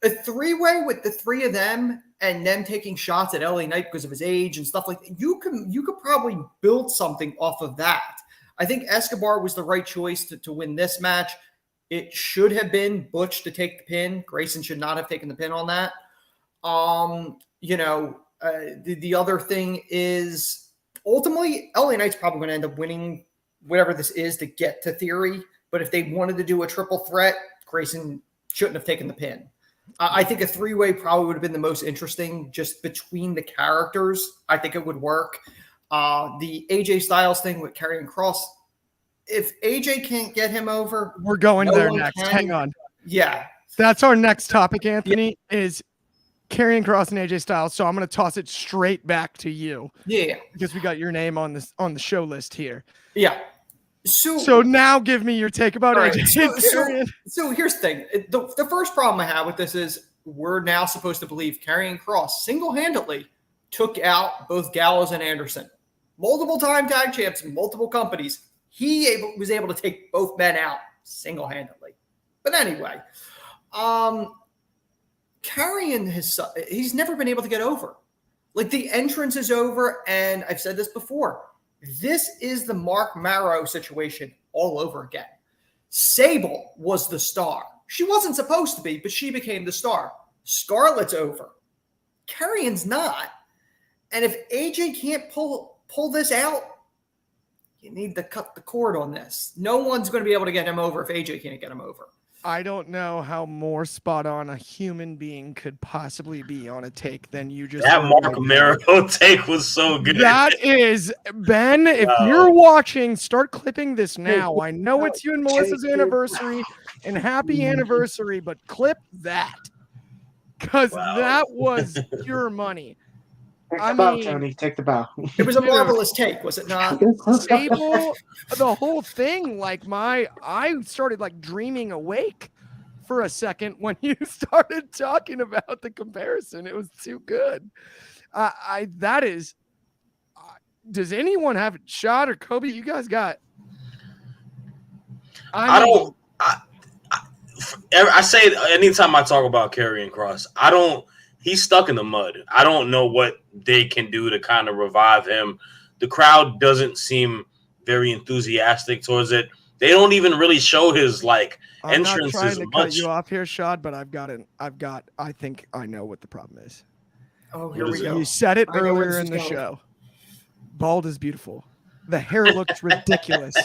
A three-way with the three of them and them taking shots at LA Knight because of his age and stuff like that, you could probably build something off of that. I think Escobar was the right choice to win this match. It should have been Butch to take the pin. Grayson should not have taken the pin on that. The other thing is ultimately LA Knight's probably going to end up winning whatever this is to get to Theory. But if they wanted to do a triple threat, Grayson shouldn't have taken the pin. I think a three-way probably would have been the most interesting just between the characters. I think it would work. The AJ Styles thing with Karrion Kross, if AJ can't get him over, we're going there next. Hang on. Yeah. That's our next topic, Anthony, is Karrion Kross and AJ Styles. So I'm going to toss it straight back to you. Yeah. Because we got your name on the show list here. Yeah. So now give me your take about right, AJ and Karrion. So here's the thing. The first problem I have with this is we're now supposed to believe Karrion Kross single-handedly took out both Gallows and Anderson. Multiple time tag champs in multiple companies. He was able to take both men out single-handedly. But anyway, Karrion, he's never been able to get over. Like, the entrance is over, and I've said this before. This is the Mark Marrow situation all over again. Sable was the star. She wasn't supposed to be, but she became the star. Scarlett's over. Karrion's not. And if AJ can't pull this out, you need to cut the cord on this. No one's going to be able to get him over if AJ can't get him over. I don't know how more spot on a human being could possibly be on a take than you just. That Mark Marrow take was so good. That is, Ben, if you're watching, start clipping this now. I know it's you and Melissa's anniversary, and happy anniversary, but clip that. Because that was pure money. Take the bow, Tony. Take the bow. It was a marvelous take, was it not? Sable, the whole thing, I started dreaming awake for a second when you started talking about the comparison. It was too good. Does anyone have a shot, or Coby? You guys got? I say it anytime I talk about Karrion Kross. He's stuck in the mud. I don't know what they can do to kind of revive him. The crowd doesn't seem very enthusiastic towards it. They don't even really show his entrances I'm not trying to much. cut you off here, Shad, but I think I know what the problem is. Oh, here we go. You said it earlier in the show. Bald is beautiful. The hair looks ridiculous.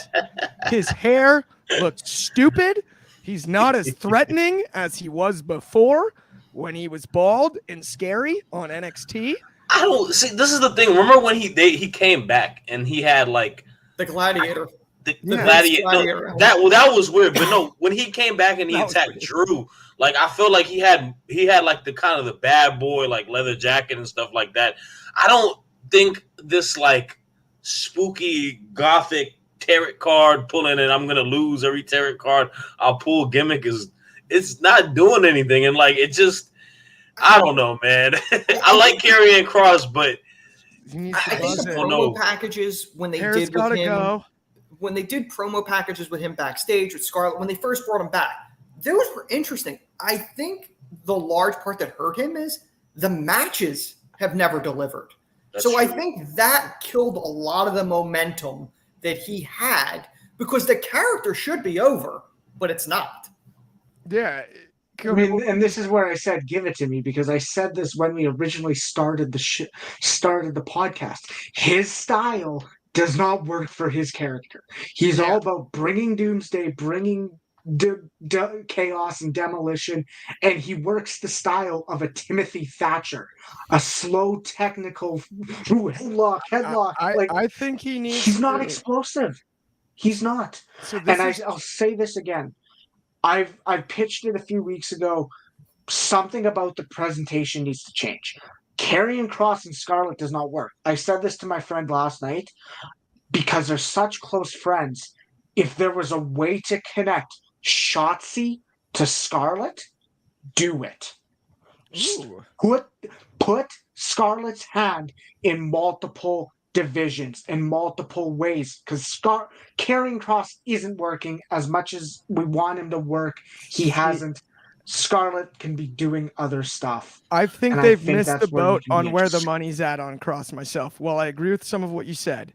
His hair looks stupid. He's not as threatening as he was before when he was bald and scary on NXT. I don't see. This is the thing. Remember when he came back and he had the Gladiator. The Gladiator. No, that was weird. But no, when he came back and he attacked Drew, I feel like he had the kind of the bad boy leather jacket and stuff like that. I don't think this spooky gothic tarot card pulling and I'm gonna lose every tarot card I'll pull gimmick it's not doing anything, and it just, I don't know, man. I like Karrion Kross, but I think the promo packages when they did with him, when they did promo packages with him backstage with Scarlett, when they first brought him back, those were interesting. I think the large part that hurt him is the matches have never delivered. So I think that killed a lot of the momentum that he had, because the character should be over, but it's not. Yeah. I mean, and this is where I said, give it to me, because I said this when we originally started the podcast. His style does not work for his character. He's all about bringing doomsday, bringing chaos and demolition, and he works the style of a Timothy Thatcher, a slow, technical headlock. I think he needs. He's not explosive. He's not. I'll say this again. I pitched it a few weeks ago. Something about the presentation needs to change. Karrion Kross and Scarlett does not work. I said this to my friend last night because they're such close friends. If there was a way to connect Shotzi to Scarlett, do it. Put Scarlett's hand in multiple divisions in multiple ways, because Karrion Kross isn't working as much as we want him to work. He hasn't. Scarlett can be doing other stuff. I think they've missed the boat on where the money's at on Kross myself. While I agree with some of what you said,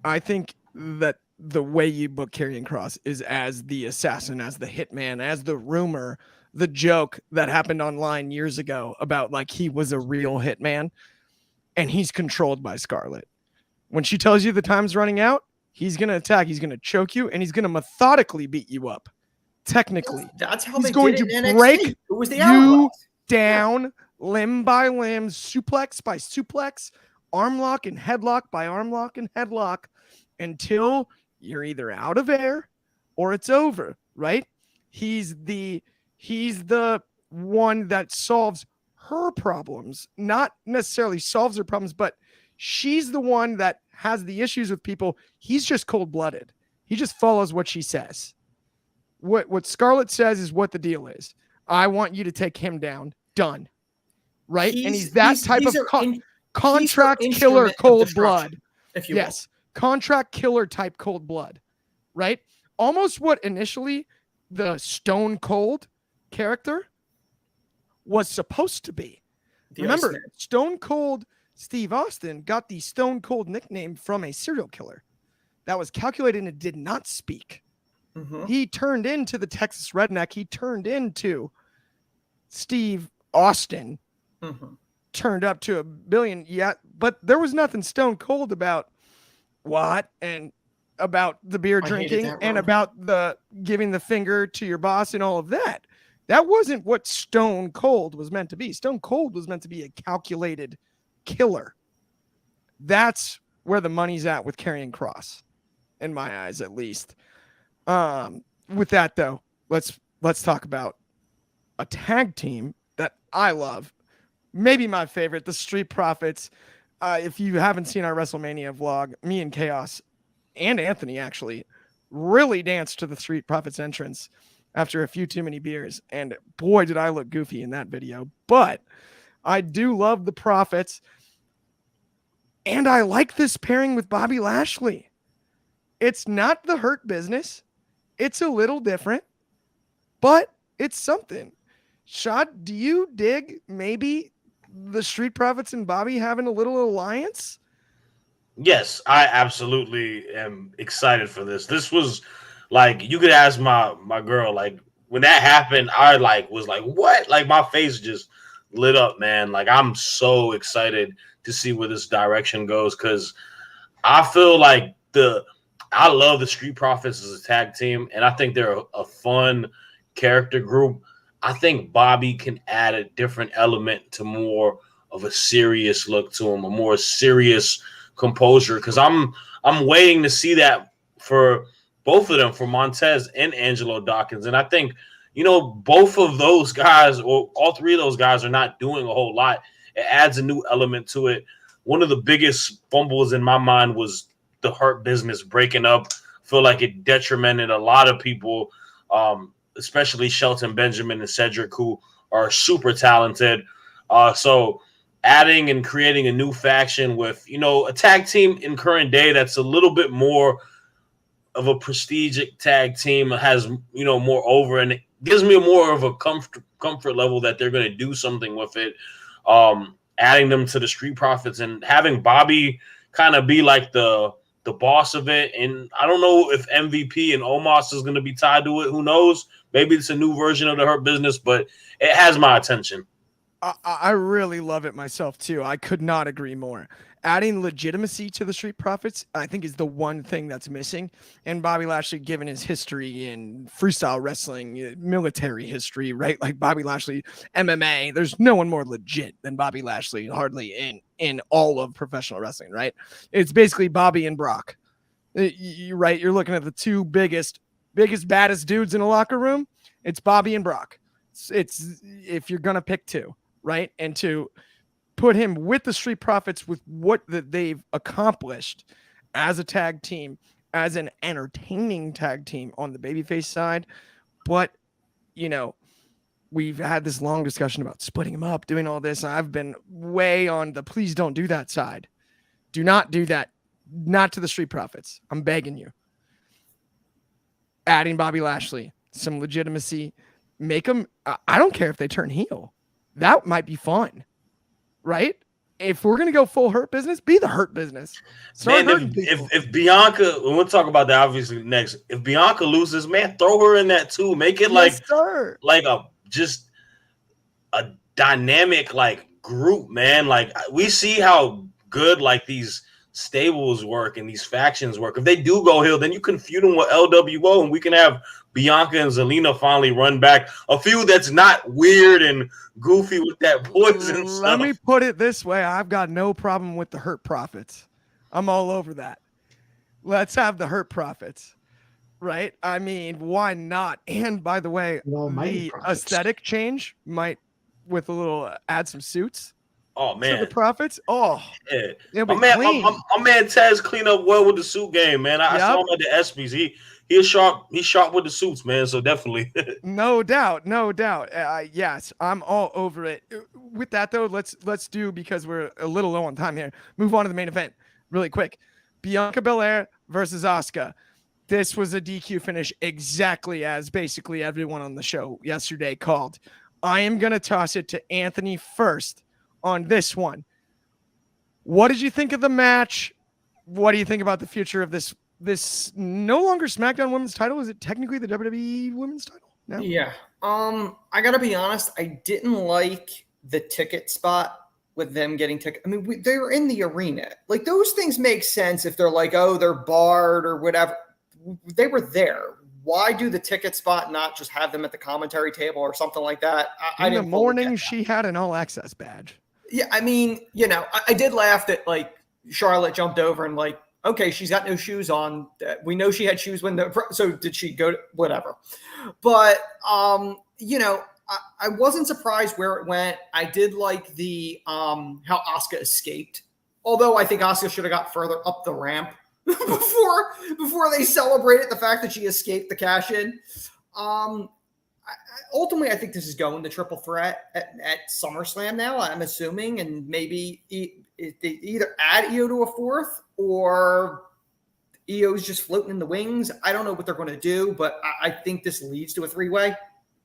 I think that the way you book Karrion Kross is as the assassin, as the hitman, as the rumor, the joke that happened online years ago about he was a real hitman, and he's controlled by Scarlett. When she tells you the time's running out, he's going to attack. He's going to choke you, and he's going to methodically beat you up. Technically. That's how he's going to break you down limb by limb, suplex by suplex, arm lock and headlock by arm lock and headlock, until you're either out of air or it's over, right? He's the one that solves her problems, not necessarily solves her problems, but she's the one that has the issues with people. He's just cold-blooded. He just follows what she says. What Scarlett says is what the deal is. I want you to take him down. Done. Right? And he's that type of contract killer, cold blood. If you yes. Contract killer type cold blood. Right? Almost what initially the Stone Cold character was supposed to be. Remember, Stone Cold Steve Austin got the Stone Cold nickname from a serial killer that was calculated and did not speak. Mm-hmm. He turned into the Texas Redneck. He turned into Steve Austin. Mm-hmm. Turned up to $1 billion. Yeah, but there was nothing Stone Cold about what and about the beer drinking and about the giving the finger to your boss and all of that. That wasn't what Stone Cold was meant to be. Stone Cold was meant to be a calculated killer. That's where the money's at with Karrion Kross, in my eyes, at least. With that though, let's talk about a tag team that I love. Maybe my favorite, the Street Profits. If you haven't seen our WrestleMania vlog, me and Chaos and Anthony actually really danced to the Street Profits entrance after a few too many beers. And boy, did I look goofy in that video. But I do love the Profits. And I like this pairing with Bobby Lashley. It's not the Hurt Business. It's a little different, but it's something. Shad, do you dig maybe the Street Profits and Bobby having a little alliance? Yes, I absolutely am excited for this. This was like, you could ask my girl, like when that happened, I was like, what? Like my face just lit up, man. Like I'm so excited to see where this direction goes, because I feel like I love the Street Profits as a tag team, and I think they're a fun character group. I think Bobby can add a different element to more of a serious look to him, a more serious composure, because I'm waiting to see that for both of them, for Montez and Angelo Dawkins. And I think, both of those guys, or all three of those guys, are not doing a whole lot. It adds a new element to it. One of the biggest fumbles in my mind was the Hurt Business breaking up. I feel like it detrimented a lot of people, especially Shelton Benjamin and Cedric, who are super talented. So adding and creating a new faction with, a tag team in current day that's a little bit more of a prestigious tag team, has, more over, and it gives me more of a comfort level that they're going to do something with it. Adding them to the Street Profits and having Bobby kind of be like the boss of it. And I don't know if MVP and Omos is going to be tied to it. Who knows? Maybe it's a new version of the Hurt Business, but it has my attention. I really love it myself too. I could not agree more. Adding legitimacy to the Street Profits, I think, is the one thing that's missing. And Bobby Lashley, given his history in freestyle wrestling, military history, right? Like Bobby Lashley, MMA, there's no one more legit than Bobby Lashley, hardly in all of professional wrestling, right? It's basically Bobby and Brock. Right? You're looking at the two biggest, baddest dudes in a locker room. It's Bobby and Brock. It's if you're going to pick two, right? And to put him with the Street Profits, with what that they've accomplished as a tag team, as an entertaining tag team on the babyface side. But, we've had this long discussion about splitting them up, doing all this. I've been way on the please don't do that side. Do not do that. Not to the Street Profits. I'm begging you. Adding Bobby Lashley, some legitimacy, make them, I don't care if they turn heel. That might be fun. Right? If we're gonna go full Hurt Business, be the Hurt Business. Man, if Bianca, and we'll talk about that obviously next. If Bianca loses, man, throw her in that too. Make it like a dynamic group, man. Like we see how good these stables work and these factions work. If they do go heel, then you can feud them with LWO, and we can have Bianca and Zelina finally run back. A feud that's not weird and goofy with that poison stuff. Let me put it this way. I've got no problem with the Hurt Profits. I'm all over that. Let's have the Hurt Profits. Right? I mean, why not? And by the way, the aesthetic change might with a little add some suits. Oh To man, the Profits. Oh, yeah. it'll My be man, clean. my man Taz cleaned up well with the suit game, man. I saw him at the ESPYs. He's sharp. He's sharp with the suits, man. So definitely. No doubt, no doubt. Yes, I'm all over it. With that though, let's do, because we're a little low on time here. Move on to the main event really quick. Bianca Belair versus Asuka. This was a DQ finish, exactly as basically everyone on the show yesterday called. I am gonna toss it to Anthony first on this one. What did you think of the match? What do you think about the future of this no longer SmackDown Women's title? Is it technically the WWE Women's title now? Yeah. I gotta be honest. I didn't like the ticket spot with them getting ticket. I mean, they were in the arena. Like, those things make sense if they're like, oh, they're barred or whatever. They were there. Why do the ticket spot not just have them at the commentary table or something like that? In the morning, she had an all access badge. Yeah, I mean, I did laugh that, like, Charlotte jumped over and, like, okay, she's got no shoes on. We know she had shoes so did she go to whatever? But, I wasn't surprised where it went. I did like the how Asuka escaped. Although I think Asuka should have got further up the ramp before they celebrated the fact that she escaped the cash in. Ultimately, I think this is going to triple threat at SummerSlam now, I'm assuming, and maybe they either add Io to a fourth or Io's just floating in the wings. I don't know what they're going to do, but I think this leads to a three-way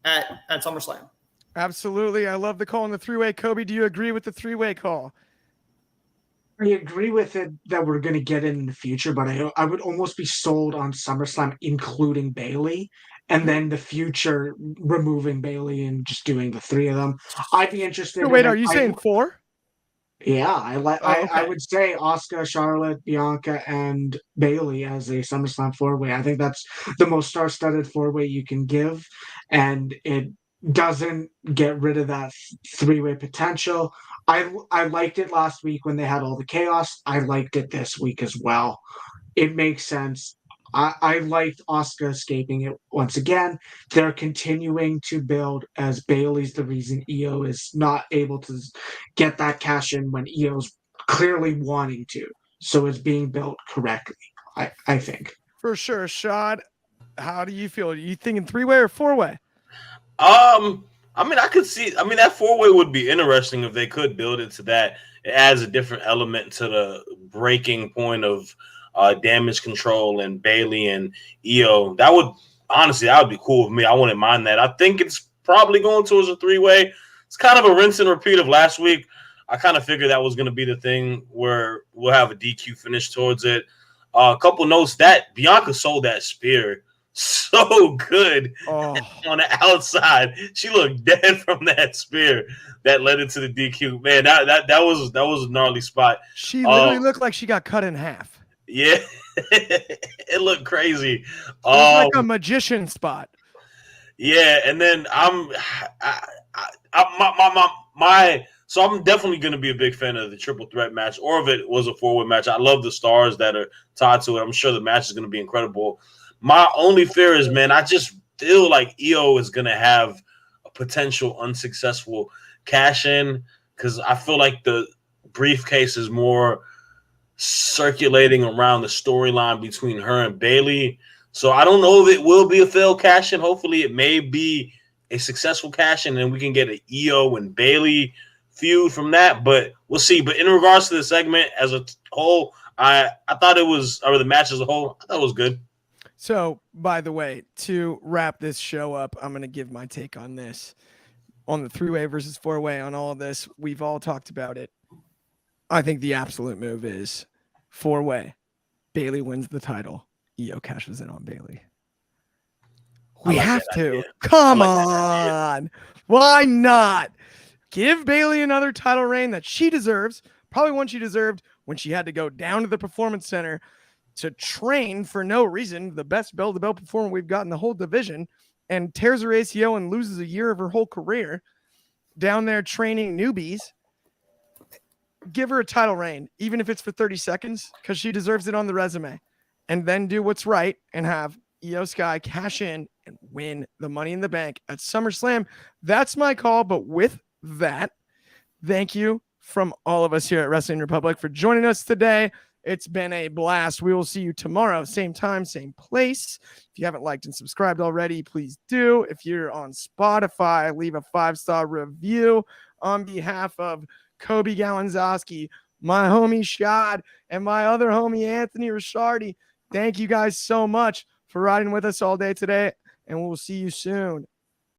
at SummerSlam. Absolutely. I love the call on the three-way. Coby, do you agree with the three-way call? I agree with it that we're going to get it in the future, but I would almost be sold on SummerSlam, including Bayley, and then the future removing Bayley and just doing the three of them. I'd be interested. No, wait, are you saying four? Yeah, Okay. I would say Asuka, Charlotte, Bianca, and Bayley as a SummerSlam four-way. I think that's the most star-studded four-way you can give, and it doesn't get rid of that three-way potential. I liked it last week when they had all the chaos. I liked it this week as well. It makes sense. I liked Asuka escaping it once again. They're continuing to build as Bayley's the reason Io is not able to get that cash in when Io's clearly wanting to. So it's being built correctly, I think. For sure. Shad, how do you feel? Are you thinking three-way or four-way? I mean, I could see. I mean, that four-way would be interesting if they could build it to that. It adds a different element to the breaking point of damage control and Bayley and Io. That would be cool with me. I wouldn't mind that. I think it's probably going towards a three-way. It's kind of a rinse and repeat of last week. I kind of figured that was going to be the thing where we'll have a DQ finish towards it. A couple notes that Bianca sold that spear so good on the outside. She looked dead from that spear that led into the DQ. Man, that was a gnarly spot. She literally looked like she got cut in half. Yeah, it looked crazy. It was like a magician spot. Yeah, and then so I'm definitely going to be a big fan of the triple threat match, or if it was a four-way match. I love the stars that are tied to it. I'm sure the match is going to be incredible. My only fear is, man, I just feel like Io is going to have a potential unsuccessful cash in, because I feel like the briefcase is more circulating around the storyline between her and Bayley. So I don't know if it will be a failed cash in. Hopefully it may be a successful cash in, and we can get an Io and Bayley feud from that, but we'll see. But in regards to the segment as a whole, I thought it was, or the match as a whole, I thought it was good. So, by the way, to wrap this show up, I'm going to give my take on this, on the three-way versus four-way, on all of this. We've all talked about it. I think the absolute move is four-way. Bayley wins the title. Io cashes in on Bayley. We have to. Come on. Why not? Give Bayley another title reign that she deserves. Probably one she deserved when she had to go down to the Performance Center to train for no reason, the best bell-to-bell performer we've got in the whole division, and tears her ACL and loses a year of her whole career down there training newbies. Give her a title reign, even if it's for 30 seconds, because she deserves it on the resume. And then do what's right and have Io Sky cash in and win the Money in the Bank at SummerSlam. That's my call, but with that, thank you from all of us here at Wrestling Republic for joining us today. It's been a blast. We will see you tomorrow, same time, same place. If you haven't liked and subscribed already, please do. If you're on Spotify, leave a 5-star review. On behalf of Coby Galenzoski, my homie Shad, and my other homie Anthony Ricciardi, thank you guys so much for riding with us all day today, and we'll see you soon.